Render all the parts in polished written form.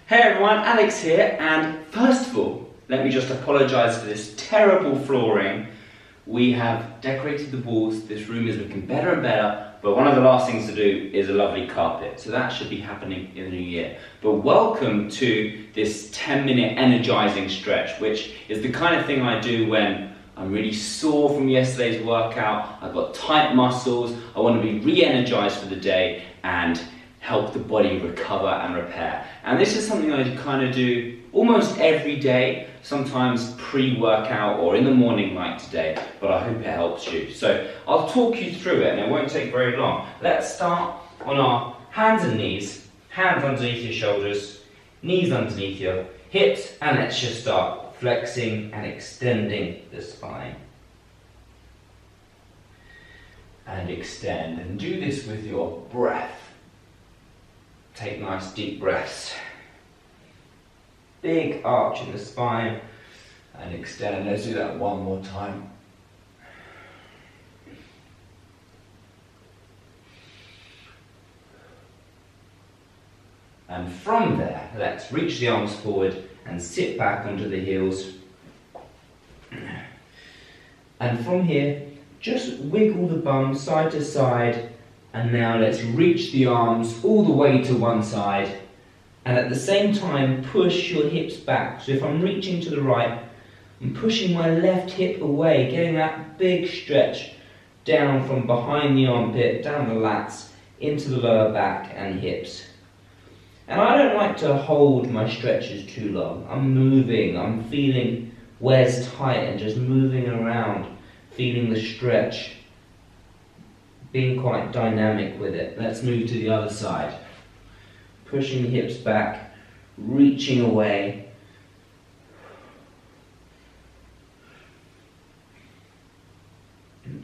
Hey everyone, Alex here, and first of all, let me just apologise for this terrible flooring. We have decorated the walls, this room is looking better and better, but one of the last things to do is a lovely carpet, so that should be happening in the new year. But welcome to this 10-minute energizing stretch, which is the kind of thing I do when I'm really sore from yesterday's workout, I've got tight muscles, I want to be re-energized for the day and help the body recover and repair. And this is something I kind of do almost every day, sometimes pre-workout or in the morning like today, but I hope it helps you. So I'll talk you through it and it won't take very long. Let's start on our hands and knees, hands underneath your shoulders, knees underneath your hips, and let's just start flexing and extending the spine. And extend, and do this with your breath. Take nice deep breaths. Big arch in the spine and extend. Let's do that one more time. And from there, let's reach the arms forward and sit back onto the heels. And from here, just wiggle the bum side to side. And now let's reach the arms all the way to one side, and at the same time push your hips back. So if I'm reaching to the right, I'm pushing my left hip away, getting that big stretch down from behind the armpit, down the lats, into the lower back and hips. And I don't like to hold my stretches too long. I'm moving, I'm feeling where's tight and just moving around, feeling the stretch. Being quite dynamic with it. Let's move to the other side. Pushing the hips back, reaching away.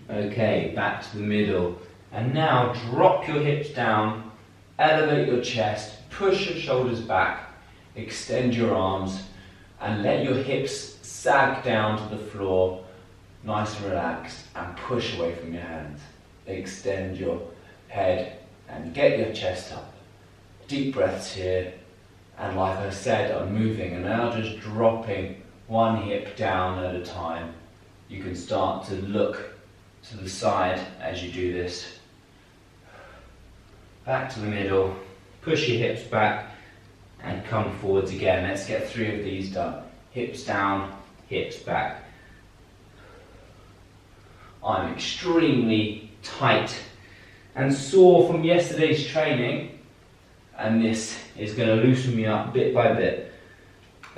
Okay, back to the middle. And now drop your hips down, elevate your chest, push your shoulders back, extend your arms, and let your hips sag down to the floor, nice and relaxed, and push away from your hands. Extend your head and get your chest up. Deep breaths here, and like I said, I'm moving and now just dropping one hip down at a time. You can start to look to the side as you do this. Back to the middle, push your hips back and come forwards again. Let's get 3 of these done. Hips down, hips back. I'm extremely tight and sore from yesterday's training, and this is going to loosen me up bit by bit.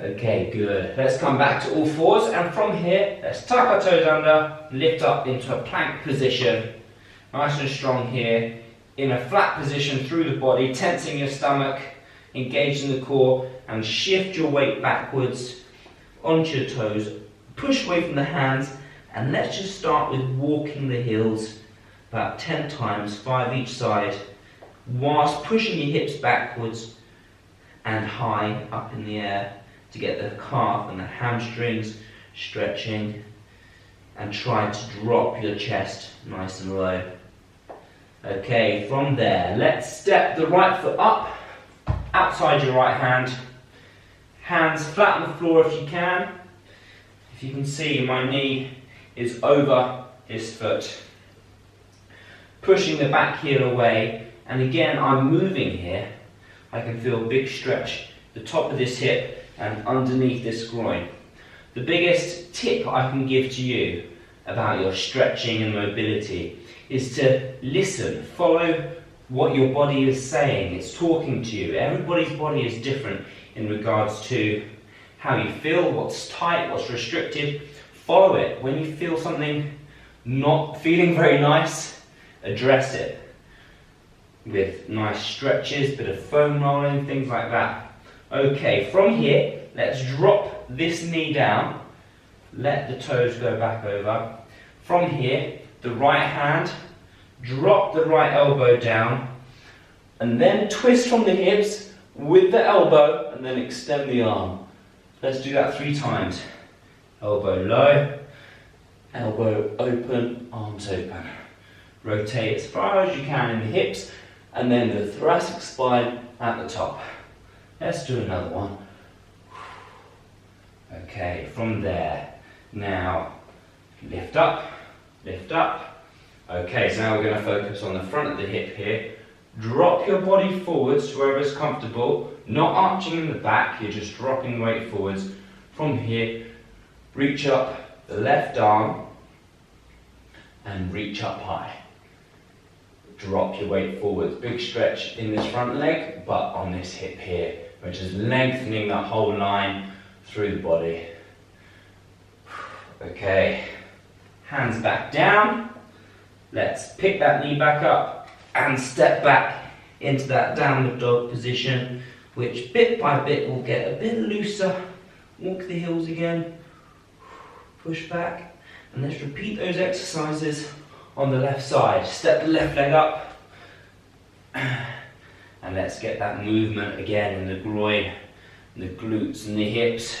Okay, good. Let's come back to all fours, and from here let's tuck our toes under, lift up into a plank position, nice and strong here, in a flat position through the body, tensing your stomach, engaging the core, and shift your weight backwards onto your toes, push away from the hands, and let's just start with walking the heels about 10 times, 5 each side, whilst pushing your hips backwards and high up in the air to get the calf and the hamstrings stretching, and try to drop your chest nice and low. Okay, from there, let's step the right foot up, outside your right hand, hands flat on the floor if you can. If you can see, my knee is over his foot. Pushing the back heel away, and again I'm moving here. I can feel a big stretch the top of this hip and underneath this groin. The biggest tip I can give to you about your stretching and mobility is to listen, follow what your body is saying. It's talking to you. Everybody's body is different in regards to how you feel, what's tight, what's restricted. Follow it. When you feel something not feeling very nice, address it with nice stretches, bit of foam rolling, things like that. Okay, from here, let's drop this knee down, let the toes go back over. From here, the right hand, drop the right elbow down, and then twist from the hips with the elbow, and then extend the arm. Let's do that 3 times. Elbow low, elbow open, arms open. Rotate as far as you can in the hips, and then the thoracic spine at the top. Let's do another one. Okay, from there, now lift up, lift up. Okay, so now we're going to focus on the front of the hip here. Drop your body forwards to wherever it's comfortable, not arching in the back, you're just dropping weight forwards. From here, reach up the left arm and reach up high. Drop your weight forwards, big stretch in this front leg, but on this hip here, which is lengthening that whole line through the body. Okay, hands back down. Let's pick that knee back up and step back into that downward dog position, which bit by bit will get a bit looser. Walk the heels again, push back, and let's repeat those exercises on the left side. Step the left leg up, and let's get that movement again in the groin, the glutes and the hips,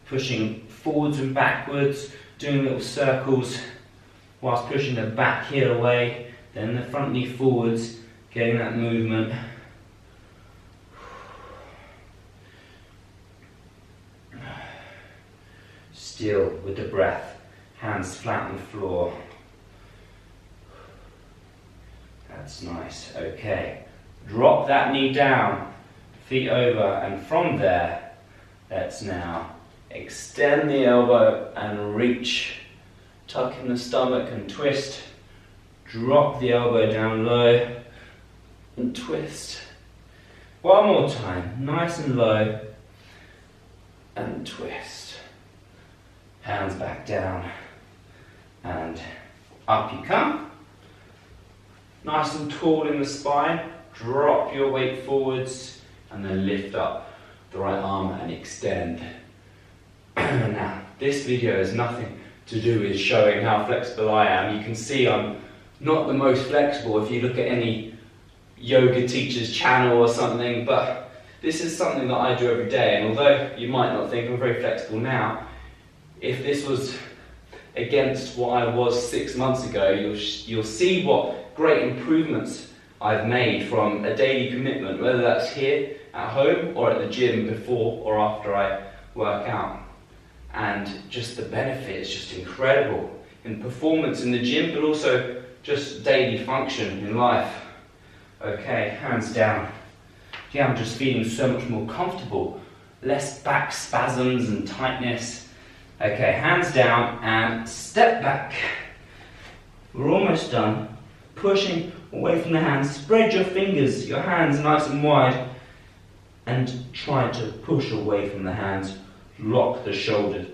pushing forwards and backwards, doing little circles whilst pushing the back heel away, then the front knee forwards, getting that movement. Still with the breath, hands flat on the floor. That's nice. Okay, drop that knee down, feet over, and from there, let's now extend the elbow and reach. Tuck in the stomach and twist. Drop the elbow down low and twist. One more time, nice and low, and twist. Hands back down and up you come. Nice and tall in the spine. Drop your weight forwards and then lift up the right arm and extend. Now, this video is nothing to do with showing how flexible I am. You can see I'm not the most flexible if you look at any yoga teacher's channel or something, but this is something that I do every day, and although you might not think I'm very flexible now, if this was against what I was 6 months ago, you'll see what great improvements I've made from a daily commitment, whether that's here at home or at the gym before or after I work out. And just the benefit is just incredible in performance in the gym, but also just daily function in life. Okay, hands down. Yeah, I'm just feeling so much more comfortable. Less back spasms and tightness. Okay, hands down and step back. We're almost done. Pushing away from the hands. Spread your fingers, your hands nice and wide. And try to push away from the hands. Lock the shoulders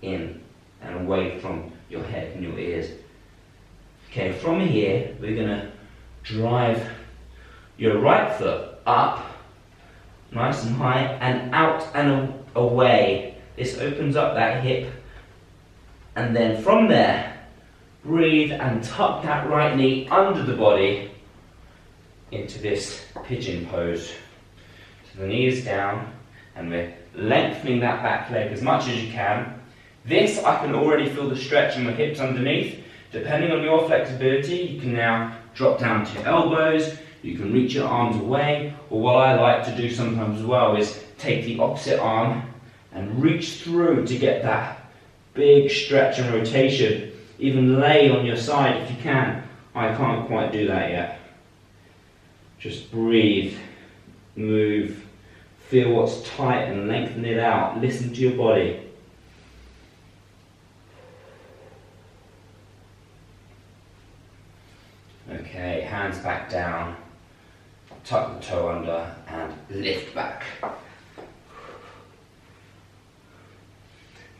in and away from your head and your ears. Okay, from here, we're going to drive your right foot up, nice and high, and out and away. This opens up that hip. And then from there, breathe and tuck that right knee under the body into this pigeon pose. So the knee is down, and we're lengthening that back leg as much as you can. This, I can already feel the stretch in my hips underneath. Depending on your flexibility, you can now drop down to your elbows, you can reach your arms away, or what I like to do sometimes as well is take the opposite arm and reach through to get that big stretch and rotation. Even lay on your side if you can. I can't quite do that yet. Just breathe, move, feel what's tight and lengthen it out. Listen to your body. Okay, hands back down, tuck the toe under and lift back.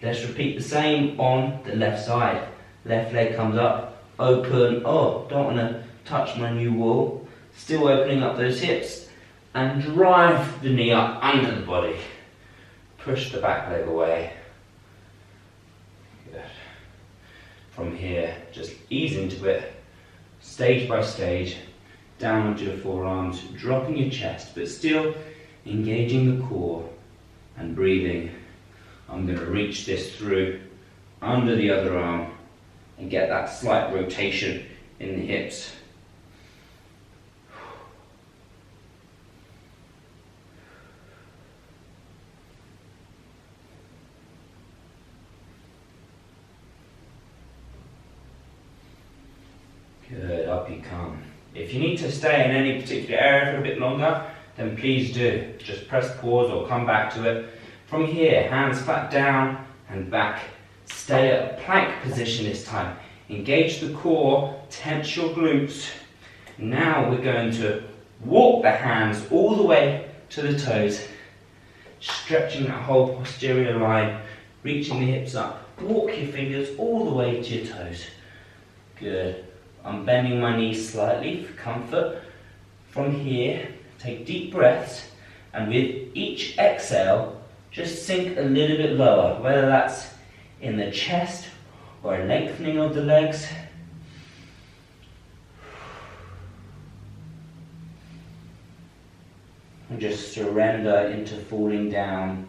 Let's repeat the same on the left side. Left leg comes up, open, oh, don't want to touch my new wall. Still opening up those hips and drive the knee up under the body. Push the back leg away. Good. From here, just ease into it. Stage by stage, down onto your forearms, dropping your chest, but still engaging the core and breathing. I'm going to reach this through under the other arm and get that slight rotation in the hips. help you calm. If you need to stay in any particular area for a bit longer, then please do. Just press pause or come back to it. From here, hands flat down and back. Stay at a plank position this time. Engage the core, tense your glutes. Now we're going to walk the hands all the way to the toes, stretching that whole posterior line, reaching the hips up. Walk your fingers all the way to your toes. Good. I'm bending my knees slightly for comfort. From here, take deep breaths, and with each exhale, just sink a little bit lower, whether that's in the chest or a lengthening of the legs. And just surrender into falling down.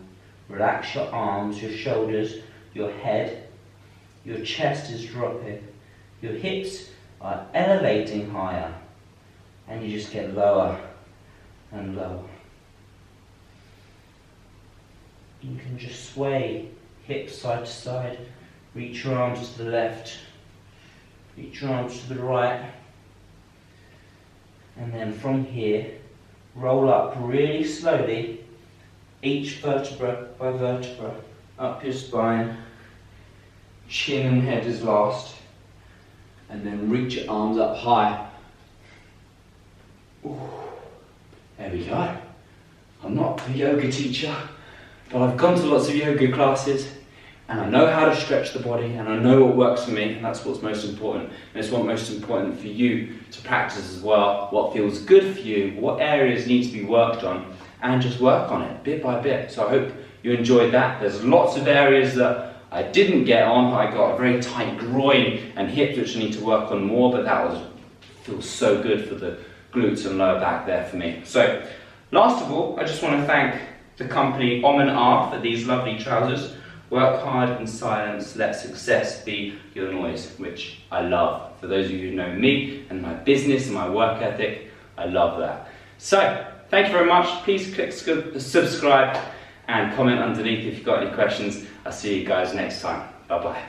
Relax your arms, your shoulders, your head. Your chest is dropping. Your hips are elevating higher. And you just get lower and lower. You can just sway hips side to side. Reach your arms to the left. Reach your arms to the right. And then from here, roll up really slowly, each vertebra by vertebra, up your spine. Chin and head is last. And then reach your arms up high. Ooh, there we go. I'm not a yoga teacher, but I've gone to lots of yoga classes and I know how to stretch the body and I know what works for me, and that's what's most important. And it's what's most important for you to practice as well, what feels good for you, what areas need to be worked on, and just work on it bit by bit. So I hope you enjoyed that. There's lots of areas that I didn't get on. I got a very tight groin and hips which I need to work on more, but that feels so good for the glutes and lower back there for me. So last of all, I just want to thank the company Om and R for these lovely trousers. Work hard in silence, let success be your noise, which I love. For those of you who know me and my business and my work ethic, I love that. So thank you very much. Please click subscribe and comment underneath if you've got any questions. I'll see you guys next time. Bye bye.